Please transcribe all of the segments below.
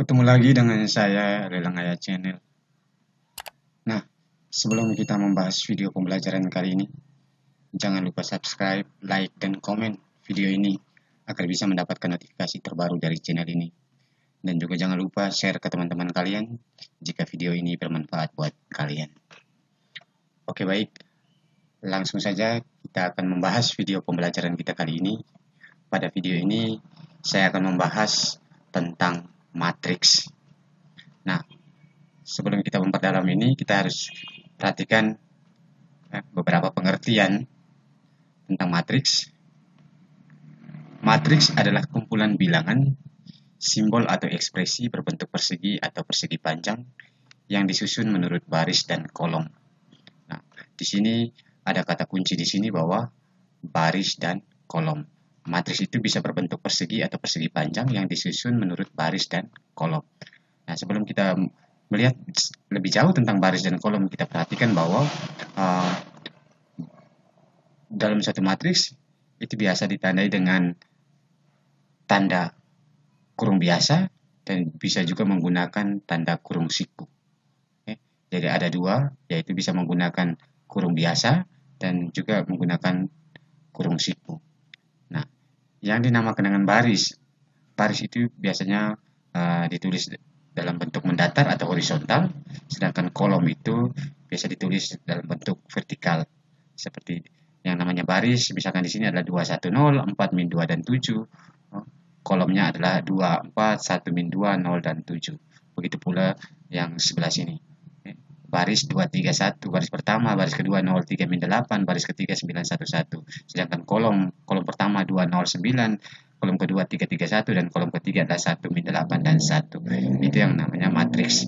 Ketemu lagi dengan saya, Lelang Ayat Channel. Nah, sebelum kita membahas video pembelajaran kali ini, jangan lupa subscribe, like, dan komen video ini agar bisa mendapatkan notifikasi terbaru dari channel ini. Dan juga jangan lupa share ke teman-teman kalian jika video ini bermanfaat buat kalian. Oke, baik. Langsung saja kita akan membahas video pembelajaran kita kali ini. Pada video ini, saya akan membahas tentang matriks. Nah, sebelum kita memperdalam ini, kita harus perhatikan beberapa pengertian tentang matriks. Matriks adalah kumpulan bilangan, simbol atau ekspresi berbentuk persegi atau persegi panjang yang disusun menurut baris dan kolom. Nah, di sini ada kata kunci di sini bahwa baris dan kolom. Matriks itu bisa berbentuk persegi atau persegi panjang yang disusun menurut baris dan kolom. Nah, sebelum kita melihat lebih jauh tentang baris dan kolom, kita perhatikan bahwa dalam suatu matriks itu biasa ditandai dengan tanda kurung biasa dan bisa juga menggunakan tanda kurung siku. Jadi ada dua, yaitu bisa menggunakan kurung biasa dan juga menggunakan kurung siku. Nah, yang dinamakan dengan baris itu biasanya ditulis dalam bentuk mendatar atau horizontal, sedangkan kolom itu biasa ditulis dalam bentuk vertikal. Seperti yang namanya baris, misalkan di sini adalah 2, 1, 0, 4, min 2, dan 7. Kolomnya adalah 2, 4, 1, min 2, 0, dan 7. Begitu pula yang sebelah sini. Baris 2, 3, 1, baris pertama, baris kedua 0, 3, min 8, baris ketiga 9, 1, 1. Sedangkan kolom pertama 2, 0, 9, kolom kedua 3, 3, 1, dan kolom ketiga adalah 1, min 8, dan 1. Itu yang namanya matriks.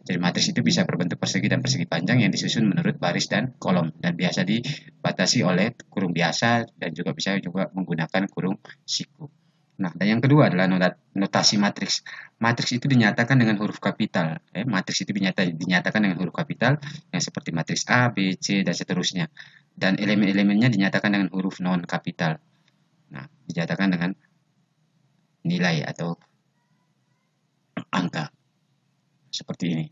Jadi matriks itu bisa berbentuk persegi dan persegi panjang yang disusun menurut baris dan kolom, dan biasa dibatasi oleh kurung biasa dan juga bisa juga menggunakan kurung siku. Nah, dan yang kedua adalah notasi matriks. Matriks itu dinyatakan dengan huruf kapital. Matriks itu dinyatakan dengan huruf kapital yang seperti matriks A, B, C, dan seterusnya. Dan elemen-elemennya dinyatakan dengan huruf non kapital. Nah, dinyatakan dengan nilai atau angka. Seperti ini.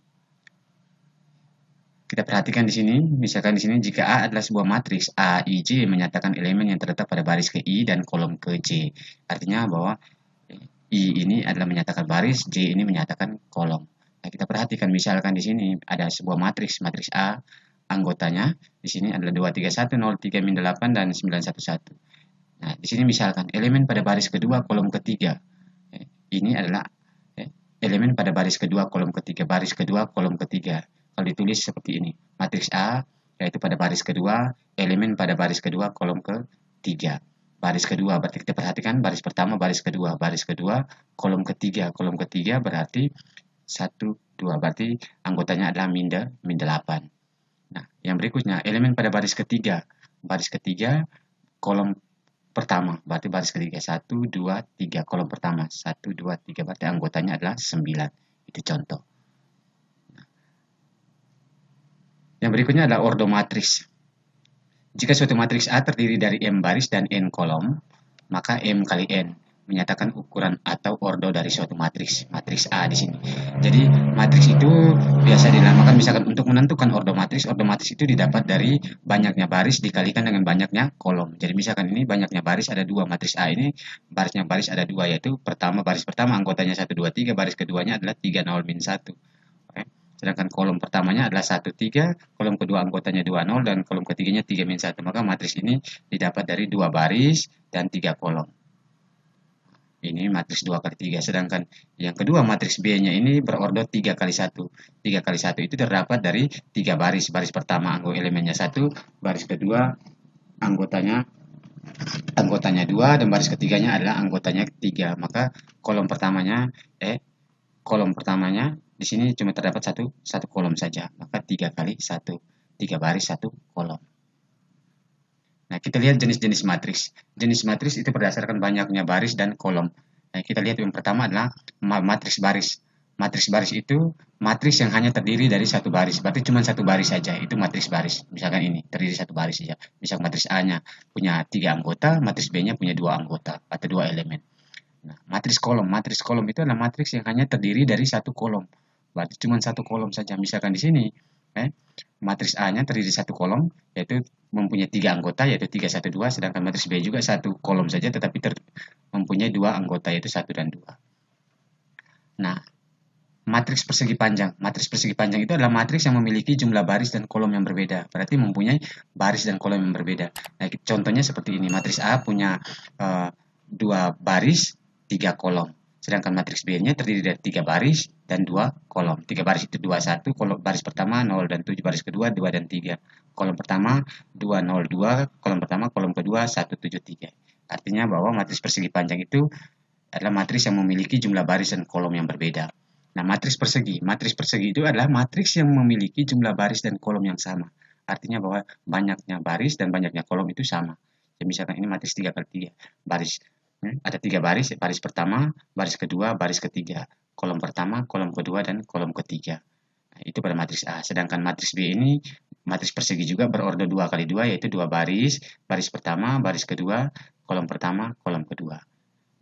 Kita perhatikan di sini, misalkan di sini jika A adalah sebuah matriks A, I, J menyatakan elemen yang terletak pada baris ke I dan kolom ke J. Artinya bahwa I ini adalah menyatakan baris, J ini menyatakan kolom. Nah, kita perhatikan misalkan di sini ada sebuah matriks A, anggotanya di sini adalah 2, 3, 1, 0, 3, min 8, dan 9, 1, 1. Nah, di sini misalkan elemen pada baris kedua, kolom ketiga. Ini adalah elemen pada baris kedua, kolom ketiga. Baris kedua, kolom ketiga. Kalau ditulis seperti ini, matriks A yaitu pada baris kedua, elemen pada baris kedua, kolom ketiga. Baris kedua berarti kita perhatikan baris pertama, baris kedua, kolom ketiga berarti 1, 2, berarti anggotanya adalah min 8. Nah, yang berikutnya elemen pada baris ketiga, kolom pertama, berarti baris ketiga 1, 2, 3, kolom pertama 1, 2, 3, berarti anggotanya adalah 9. Itu contoh. Yang berikutnya adalah ordo matriks. Jika suatu matriks A terdiri dari M baris dan N kolom, maka M kali N menyatakan ukuran atau ordo dari suatu matriks A di sini. Jadi matriks itu biasa dinamakan misalkan untuk menentukan ordo matriks itu didapat dari banyaknya baris dikalikan dengan banyaknya kolom. Jadi misalkan ini banyaknya baris ada 2, matriks A ini baris ada 2, yaitu baris pertama anggotanya 1, 2, 3, baris keduanya adalah 3, 0, min 1. Sedangkan kolom pertamanya adalah 1, 3, kolom kedua anggotanya 2, 0, dan kolom ketiganya 3, min 1. Maka matriks ini didapat dari 2 baris dan 3 kolom. Ini matriks 2 kali 3. Sedangkan yang kedua matriks B-nya ini berordo 3 kali 1. 3 kali 1 itu terdapat dari 3 baris. Baris pertama elemennya 1, baris kedua anggotanya 2, dan baris ketiganya adalah anggotanya 3. Maka kolom pertamanya di sini cuma terdapat satu kolom saja, maka 3 kali 1, 3 baris 1 kolom. Nah, kita lihat jenis-jenis matriks. Jenis matriks itu berdasarkan banyaknya baris dan kolom. Nah, kita lihat yang pertama adalah matriks baris. Matriks baris itu matriks yang hanya terdiri dari satu baris, berarti cuma satu baris saja, itu matriks baris. Misalkan ini terdiri satu baris saja. Misal matriks A-nya punya 3 anggota, matriks B-nya punya 2 anggota atau 2 elemen. Nah, Matriks kolom. Matriks kolom itu adalah matriks yang hanya terdiri dari satu kolom. Berarti cuma satu kolom saja. Misalkan di sini, matriks A-nya terdiri dari satu kolom, yaitu mempunyai 3 anggota, yaitu 3, 1, 2, sedangkan matriks B juga satu kolom saja, tetapi mempunyai 2 anggota, yaitu 1 dan 2. Nah, matriks persegi panjang. Matriks persegi panjang itu adalah matriks yang memiliki jumlah baris dan kolom yang berbeda. Berarti mempunyai baris dan kolom yang berbeda. Nah, contohnya seperti ini. Matriks A punya 2 baris, 3 kolom. Sedangkan matriks B-nya terdiri dari 3 baris dan 2 kolom. 3 baris itu 2, 1, kolom baris pertama 0 dan 7, baris kedua 2 dan 3. Kolom pertama 2, 0, 2, kolom pertama, kolom kedua 1, 7, 3. Artinya bahwa matriks persegi panjang itu adalah matriks yang memiliki jumlah baris dan kolom yang berbeda. Nah, matriks persegi itu adalah matriks yang memiliki jumlah baris dan kolom yang sama. Artinya bahwa banyaknya baris dan banyaknya kolom itu sama. Jadi misalkan ini matriks 3 kali 3 baris. Ada 3 baris, baris pertama, baris kedua, baris ketiga. Kolom pertama, kolom kedua, dan kolom ketiga. Nah, itu pada matriks A. Sedangkan matriks B ini, matriks persegi juga berorder 2 kali 2, yaitu 2 baris, baris pertama, baris kedua, kolom pertama, kolom kedua.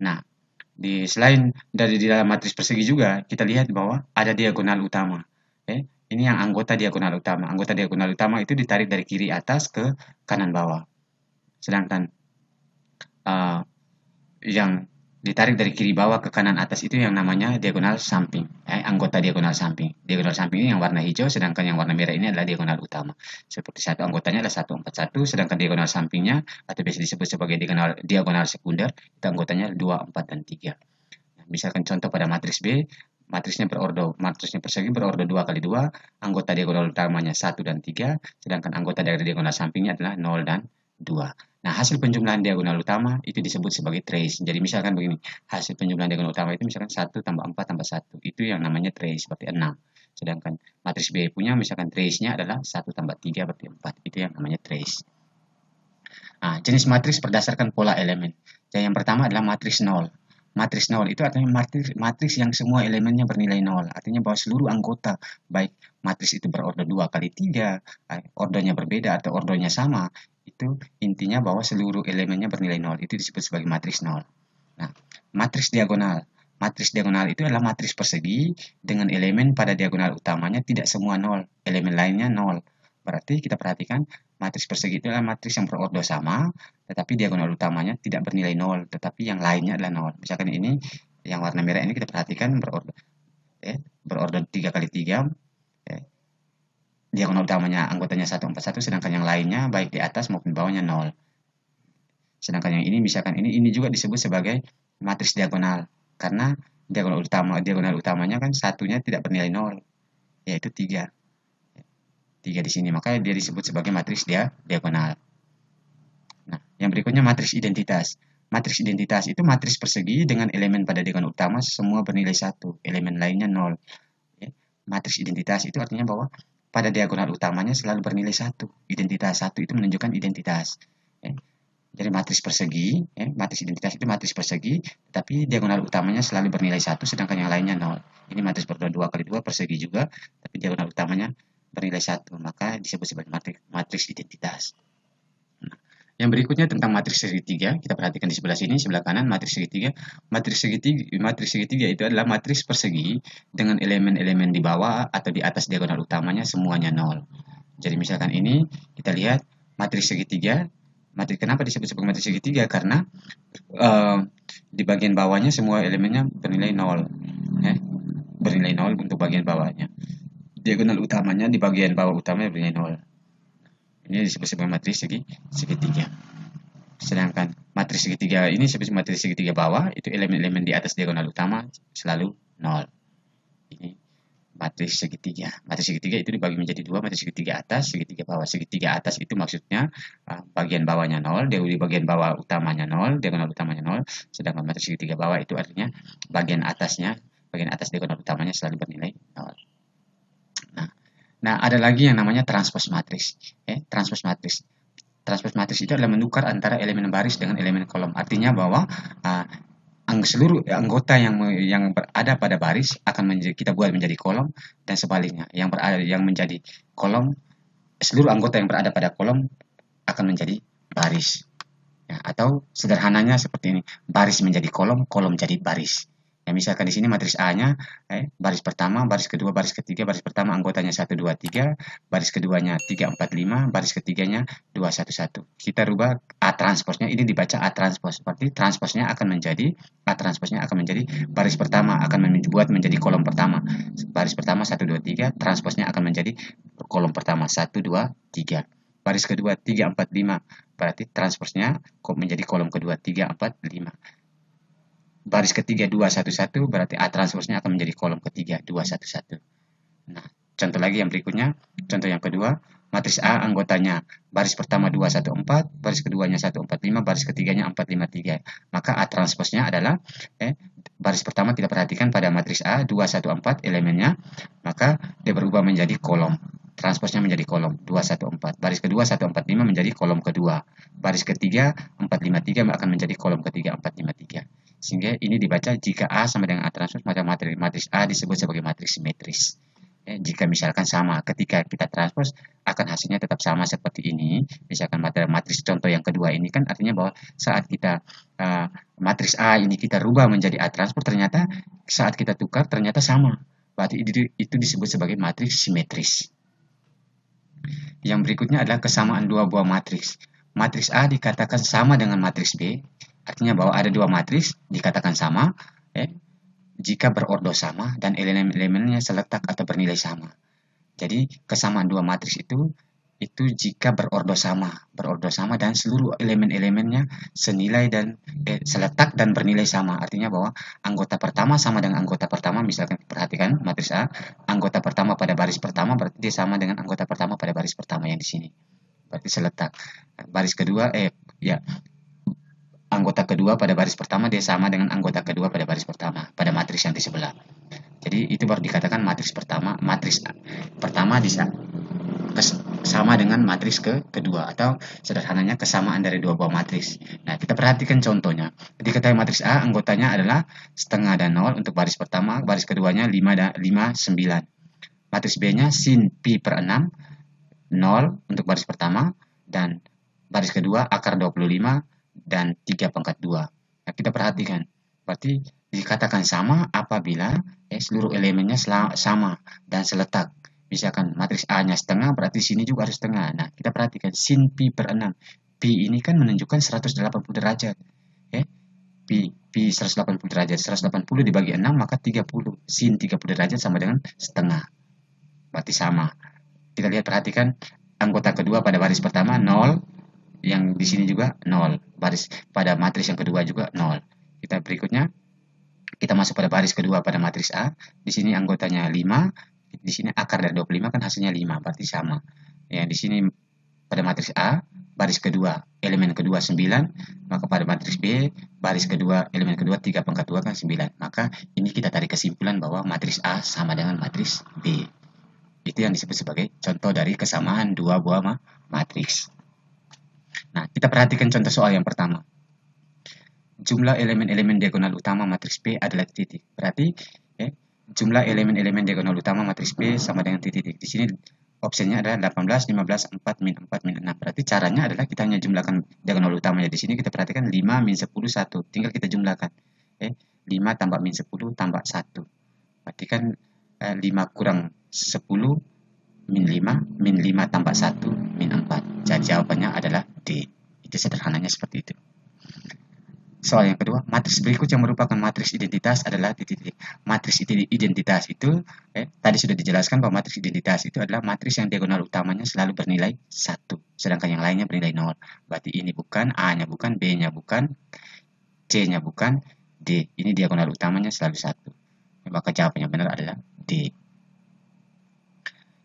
Nah, selain dari di dalam matriks persegi juga, kita lihat bahwa ada diagonal utama. Ini yang anggota diagonal utama. Anggota diagonal utama itu ditarik dari kiri atas ke kanan bawah. Sedangkan yang ditarik dari kiri bawah ke kanan atas itu yang namanya diagonal samping. Anggota diagonal samping. Diagonal samping ini yang warna hijau, sedangkan yang warna merah ini adalah diagonal utama. Seperti satu anggotanya adalah 1, 4, 1, sedangkan diagonal sampingnya atau biasa disebut sebagai diagonal sekunder, itu anggotanya 2, 4, dan 3. Nah, misalkan contoh pada matriks B, matriksnya persegi berorder 2 kali 2, anggota diagonal utamanya 1 dan 3, sedangkan anggota dari diagonal sampingnya adalah 0 dan 2. Nah, hasil penjumlahan diagonal utama itu disebut sebagai trace. Jadi misalkan begini, hasil penjumlahan diagonal utama itu misalkan 1 tambah 4 tambah 1. Itu yang namanya trace, berarti 6. Sedangkan matriks B punya misalkan trace-nya adalah 1 tambah 3 berarti 4. Itu yang namanya trace. Nah, jenis matriks berdasarkan pola elemen. Jadi yang pertama adalah matriks 0. Matriks 0 itu artinya matriks yang semua elemennya bernilai 0. Artinya bahwa seluruh anggota, baik matriks itu berorder 2 kali 3, ordernya berbeda atau ordernya sama, itu intinya bahwa seluruh elemennya bernilai 0. Itu disebut sebagai matriks 0. Nah, matriks diagonal. Matriks diagonal itu adalah matriks persegi dengan elemen pada diagonal utamanya tidak semua 0. Elemen lainnya 0. Berarti kita perhatikan matriks persegi itu adalah matriks yang berorder sama, tetapi diagonal utamanya tidak bernilai 0, tetapi yang lainnya adalah 0. Misalkan ini, yang warna merah ini kita perhatikan berorder 3 kali 3, diagonal utamanya anggotanya 1, 4, 1, sedangkan yang lainnya baik di atas maupun bawahnya 0. Sedangkan yang ini misalkan ini juga disebut sebagai matriks diagonal karena diagonal utamanya kan satunya tidak bernilai 0, yaitu 3. 3 di sini, maka dia disebut sebagai matriks diagonal. Nah, yang berikutnya matriks identitas. Matriks identitas itu matriks persegi dengan elemen pada diagonal utama semua bernilai 1, elemen lainnya 0. Matriks identitas itu artinya bahwa pada diagonal utamanya selalu bernilai 1. Identitas 1 itu menunjukkan identitas. Jadi matriks persegi, matriks identitas itu matriks persegi, tapi diagonal utamanya selalu bernilai 1, sedangkan yang lainnya 0. Ini matriks berorder 2 kali 2 persegi juga, tapi diagonal utamanya bernilai 1, maka disebut sebagai matriks identitas. Nah, yang berikutnya tentang matriks segitiga, kita perhatikan di sebelah sini, sebelah kanan matriks segitiga. Matriks segitiga itu adalah matriks persegi dengan elemen-elemen di bawah atau di atas diagonal utamanya semuanya 0. Jadi misalkan ini kita lihat matriks segitiga. Kenapa disebut sebagai matriks segitiga? Karena di bagian bawahnya semua elemennya bernilai 0. Bernilai 0 untuk bagian bawahnya. Diagonal utamanya di bagian bawah utamanya bernilai 0. Ini disebut sebagai matriks segitiga. Sedangkan matriks segitiga ini disebut matriks segitiga bawah, itu elemen-elemen di atas diagonal utama selalu 0. Ini matriks segitiga. Matriks segitiga itu dibagi menjadi 2, matriks segitiga atas, segitiga bawah. Segitiga atas itu maksudnya bagian bawahnya 0, di bagian bawah utamanya 0, diagonal utamanya 0, sedangkan matriks segitiga bawah itu artinya bagian atas diagonal utamanya selalu bernilai 0. Nah, ada lagi yang namanya transpose matriks. Transpose matriks. Transpose matriks itu adalah menukar antara elemen baris dengan elemen kolom. Artinya bahwa seluruh anggota yang berada pada baris akan kita buat menjadi kolom, dan sebaliknya yang menjadi kolom, seluruh anggota yang berada pada kolom akan menjadi baris. Ya, atau sederhananya seperti ini, baris menjadi kolom, kolom jadi baris. Ya, misalkan di sini matriks A-nya baris pertama, baris kedua, baris ketiga, baris pertama anggotanya 1, 2, 3, baris keduanya 3, 4, 5, baris ketiganya 2, 1, 1. Kita rubah A transposnya, ini dibaca A transpos. Seperti transposnya akan menjadi, A transposnya akan menjadi baris pertama, akan dibuat menjadi kolom pertama. Baris pertama 1, 2, 3, transposnya akan menjadi kolom pertama 1, 2, 3. Baris kedua 3, 4, 5. Berarti transposnya menjadi kolom kedua 3, 4, 5. Baris ketiga 2, 1, 1 berarti A transposnya akan menjadi kolom ketiga 2, 1, 1. Nah, contoh lagi yang berikutnya, contoh yang kedua, matriks A anggotanya baris pertama 2, 1, 4, baris keduanya 1, 4, 5, baris ketiganya 4, 5, 3. Maka A transposnya adalah baris pertama kita perhatikan pada matriks A 2, 1, 4 elemennya, maka dia berubah menjadi kolom. Transposnya menjadi kolom 2, 1, 4. Baris kedua 1, 4, 5 menjadi kolom kedua. Baris ketiga 4, 5, 3 akan menjadi kolom ketiga 4, 5, 3. Sehingga ini dibaca jika A sama dengan A transpos, maka matriks A disebut sebagai matriks simetris. Jika misalkan sama, ketika kita transpos akan hasilnya tetap sama seperti ini. Misalkan matriks contoh yang kedua ini kan artinya bahwa saat kita matriks A ini kita rubah menjadi A transpos, ternyata saat kita tukar ternyata sama. Berarti itu disebut sebagai matriks simetris. Yang berikutnya adalah kesamaan dua buah matriks. Matriks A dikatakan sama dengan matriks B, artinya bahwa ada dua matriks dikatakan sama jika berordo sama dan elemen-elemennya seletak atau bernilai sama. Jadi kesamaan dua matriks itu jika berordo sama dan seluruh elemen-elemennya senilai dan seletak dan bernilai sama. Artinya bahwa anggota pertama sama dengan anggota pertama. Misalkan perhatikan matriks A, anggota pertama pada baris pertama berarti dia sama dengan anggota pertama pada baris pertama yang di sini. Berarti seletak. Baris kedua anggota kedua pada baris pertama dia sama dengan anggota kedua pada baris pertama pada matriks yang di sebelah. Jadi itu baru dikatakan matriks pertama. Matriks pertama sama dengan matriks kedua, atau sederhananya kesamaan dari dua buah matriks. Nah, kita perhatikan contohnya. Diketahui matriks A anggotanya adalah setengah dan 0 untuk baris pertama, baris keduanya 5, 9. Matriks B-nya sin pi per 6, 0 untuk baris pertama, dan baris kedua akar 25 dan 3 pangkat 2. Nah, kita perhatikan. Berarti dikatakan sama apabila seluruh elemennya sama dan seletak. Misalkan matriks A-nya setengah, berarti sini juga harus setengah. Nah, kita perhatikan sin pi per 6. Pi ini kan menunjukkan 180 derajat. Pi 180 derajat. 180 dibagi 6, maka 30. Sin 30 derajat sama dengan setengah. Berarti sama. Kita lihat, perhatikan anggota kedua pada baris pertama 0. Yang di sini juga 0. Baris pada matriks yang kedua juga 0. Kita berikutnya, kita masuk pada baris kedua pada matriks A. Di sini anggotanya 5. Di sini akar dari 25 kan hasilnya 5, berarti sama. Ya, di sini pada matriks A, baris kedua, elemen kedua 9, maka pada matriks B, baris kedua, elemen kedua 3 pangkat 2 kan 9. Maka ini kita tarik kesimpulan bahwa matriks A sama dengan matriks B. Itu yang disebut sebagai contoh dari kesamaan dua buah matriks. Nah, kita perhatikan contoh soal yang pertama. Jumlah elemen-elemen diagonal utama matriks B adalah titik. Berarti jumlah elemen-elemen diagonal utama matriks B sama dengan titik. Di sini opsinya adalah 18, 15, 4, min 4, min 6. Berarti caranya adalah kita hanya jumlahkan diagonal utamanya. Di sini kita perhatikan 5, min 10, 1. Tinggal kita jumlahkan. 5 tambah min 10 tambah 1. Berarti kan 5 kurang 10, min 5, min 5 tambah 1, min 4. Jadi jawabannya adalah D. Itu sederhananya seperti itu. Soal yang kedua, matriks berikut yang merupakan matriks identitas adalah titik-titik. Matriks identitas itu, tadi sudah dijelaskan bahwa matriks identitas itu adalah matriks yang diagonal utamanya selalu bernilai 1, sedangkan yang lainnya bernilai 0. Berarti ini bukan, A-nya bukan, B-nya bukan, C-nya bukan, D. Ini diagonal utamanya selalu 1. Maka jawabannya benar adalah D.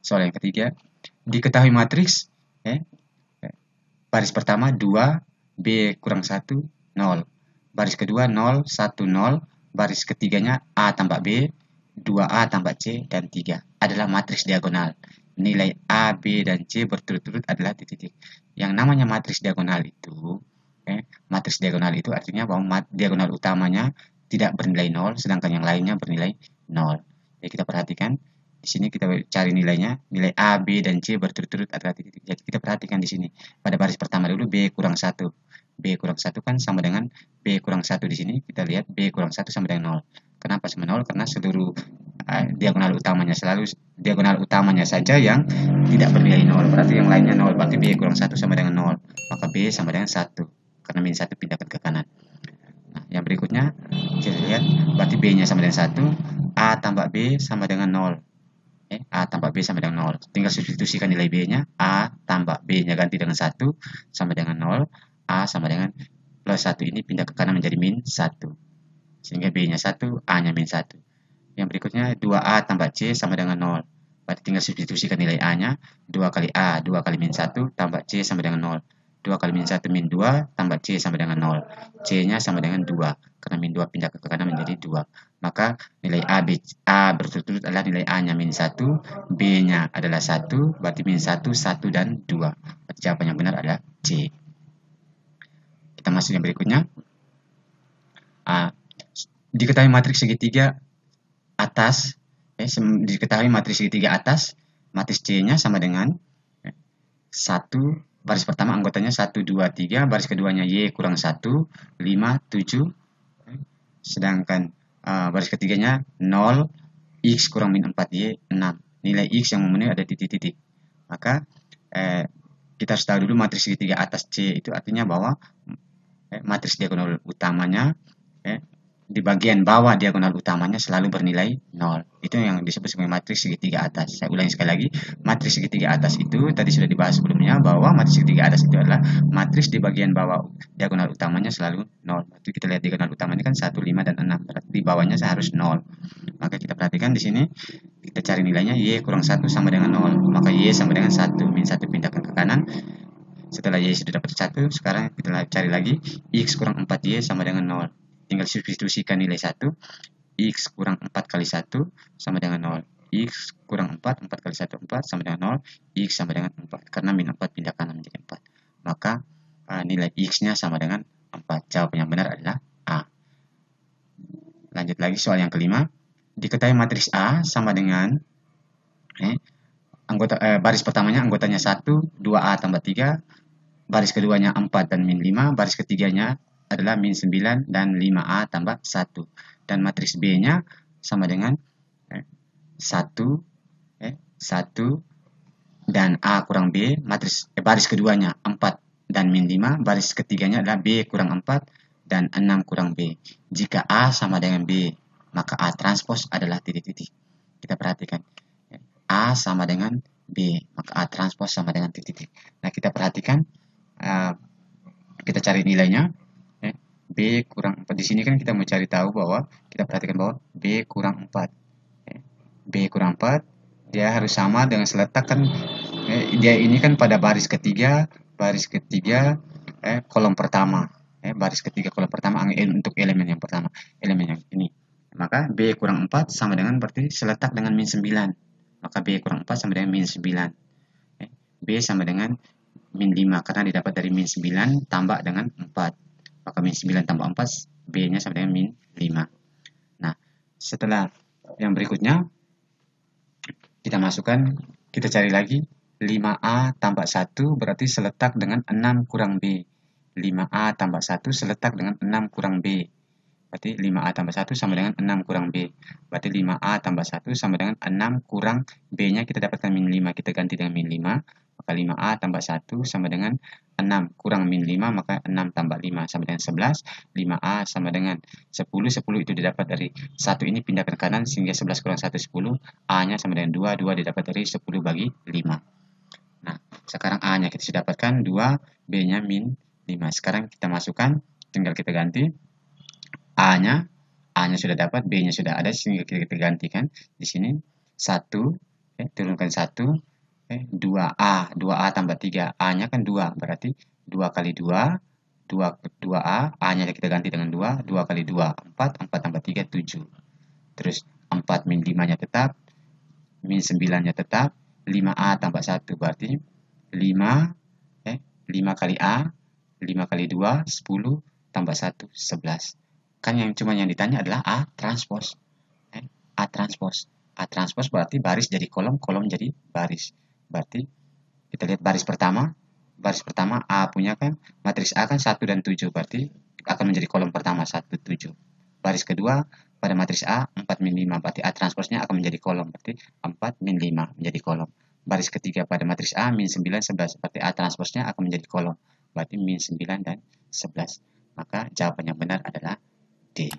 Soal yang ketiga, diketahui matriks, baris pertama 2, B kurang 1, 0. Baris kedua 0, 1, 0. Baris ketiganya A tambah B, 2A tambah C, dan 3. Adalah matriks diagonal. Nilai A, B, dan C berturut-turut adalah titik-titik. Yang namanya matriks diagonal itu, matriks diagonal itu artinya bahwa diagonal utamanya tidak bernilai 0, sedangkan yang lainnya bernilai 0. Jadi kita perhatikan, di sini kita cari nilainya, nilai A, B, dan C berturut-turut adalah titik-titik. Jadi kita perhatikan di sini, pada baris pertama dulu B kurang 1. B kurang 1 kan sama dengan B kurang 1 di sini. Kita lihat B kurang 1 sama dengan 0. Kenapa sama 0? Karena seluruh diagonal utamanya saja yang tidak bernilai 0. Berarti yang lainnya 0. Berarti B kurang 1 sama dengan 0. Maka B sama dengan 1. Karena min 1 pindahkan ke kanan. Nah, yang berikutnya kita lihat berarti B-nya sama dengan 1. A tambah B sama dengan 0. A tambah B sama dengan 0. Tinggal substitusikan nilai B-nya. A tambah B-nya ganti dengan 1 sama dengan 0. A sama dengan plus 1 ini pindah ke kanan menjadi min 1. Sehingga B-nya 1, A-nya min 1. Yang berikutnya 2A tambah C sama dengan 0. Berarti tinggal substitusikan nilai A-nya. 2 kali A, 2 kali min 1 tambah C sama dengan 0. 2 kali min 1 min 2 tambah C sama dengan 0. C-nya sama dengan 2. Karena min 2 pindah ke kanan menjadi 2. Maka nilai A berturut-turut adalah nilai A-nya min 1, B-nya adalah 1, berarti min 1, 1, dan 2. Berarti jawaban yang benar adalah C. Kita masuk yang berikutnya. Diketahui matriks segitiga atas, diketahui matriks segitiga atas, matriks C-nya sama dengan 1, baris pertama anggotanya 1, 2, 3, baris keduanya Y kurang 1, 5, 7, sedangkan baris ketiganya 0, X kurang min 4Y, 6. Nilai X yang memenuhi ada titik-titik. Maka kita harus tahu dulu matriks segitiga atas C itu artinya bahwa matriks diagonal utamanya di bagian bawah diagonal utamanya selalu bernilai 0. Itu yang disebut sebagai matriks segitiga atas. Saya ulangi sekali lagi, matriks segitiga atas itu tadi sudah dibahas sebelumnya bahwa matriks segitiga atas itu adalah matriks di bagian bawah diagonal utamanya selalu 0. Itu kita lihat diagonal utamanya kan 1, 5, dan 6. Berarti di bawahnya seharus 0. Maka kita perhatikan di sini, kita cari nilainya Y kurang 1 sama dengan 0. Maka Y sama dengan 1, min 1 pindahkan ke kanan. Setelah Y sudah dapat 1, sekarang kita cari lagi X kurang 4Y sama dengan 0. Tinggal substitusikan nilai 1. X kurang 4 kali 1 sama dengan 0. X kurang 4, 4 kali 1, 4 sama dengan 0. X sama dengan 4. Karena min 4 pindah kanan menjadi 4. Maka nilai X-nya sama dengan 4. Jawaban yang benar adalah A. Lanjut lagi soal yang kelima. Diketahui matriks A sama dengan baris pertamanya anggotanya 1, 2A tambah 3. Baris keduanya 4 dan min 5. Baris ketiganya adalah min 9 dan 5A tambah 1. Dan matriks B-nya sama dengan 1, 1, dan A kurang B. Baris keduanya 4 dan min 5. Baris ketiganya adalah B kurang 4 dan 6 kurang B. Jika A sama dengan B, maka A transpos adalah titik-titik. Kita perhatikan. A sama dengan B, maka A transpos sama dengan titik-titik. Nah, kita perhatikan. Kita cari nilainya. B kurang 4. Di sini kan kita mau cari tahu bahwa kita perhatikan bahwa B kurang 4. B kurang 4 dia harus sama dengan seletak kan. Dia ini kan pada baris ketiga kolom pertama. Baris ketiga kolom pertama untuk elemen yang pertama, elemen yang ini. Maka B kurang 4 sama dengan berarti seletak dengan min 9. Maka B kurang 4 sama dengan min 9. B sama dengan min 5 karena didapat dari min 9 tambah dengan 4. Maka min 9 tambah 4, B-nya sama dengan min 5. Nah, setelah yang berikutnya, kita masukkan, kita cari lagi. 5A tambah 1 berarti seletak dengan 6 kurang B. 5A tambah 1 seletak dengan 6 kurang B. Berarti 5A tambah 1 sama dengan 6 kurang B. Berarti 5A tambah 1 sama dengan 6 kurang B-nya kita dapatkan min 5. Kita ganti dengan min 5. Maka 5A tambah 1 sama dengan 6 kurang min 5, maka 6 tambah 5 sama dengan 11. 5A sama dengan 10. 10 itu didapat dari 1 ini pindah ke kanan sehingga 11 kurang 1, 10. A-nya sama dengan 2. 2 didapat dari 10 bagi 5. Nah, sekarang A-nya kita sudah dapatkan 2, B-nya min 5. Sekarang kita masukkan, tinggal kita ganti. A-nya sudah dapat, B-nya sudah ada sehingga kita gantikan. Di sini 1, turunkan 1. 2A tambah 3, A-nya kan 2, berarti 2 kali 2, 2A, A-nya kita ganti dengan 2, 2 kali 2, 4, 4 tambah 3, 7. Terus 4 min 5-nya tetap, min 9-nya tetap, 5A tambah 1, berarti 5 kali A, 5 kali 2, 10, tambah 1, 11. Kan yang ditanya adalah A transpos. A transpos. A transpos berarti baris jadi kolom, kolom jadi baris. Berarti kita lihat baris pertama, baris pertama A punya kan, matriks A kan 1 dan 7, berarti akan menjadi kolom pertama 1, 7. Baris kedua pada matriks A 4 min 5, berarti A transposnya akan menjadi kolom, berarti 4 min 5 menjadi kolom. Baris ketiga pada matriks A min 9, 11, berarti A transposnya akan menjadi kolom, berarti min 9 dan 11. Maka jawaban yang benar adalah D.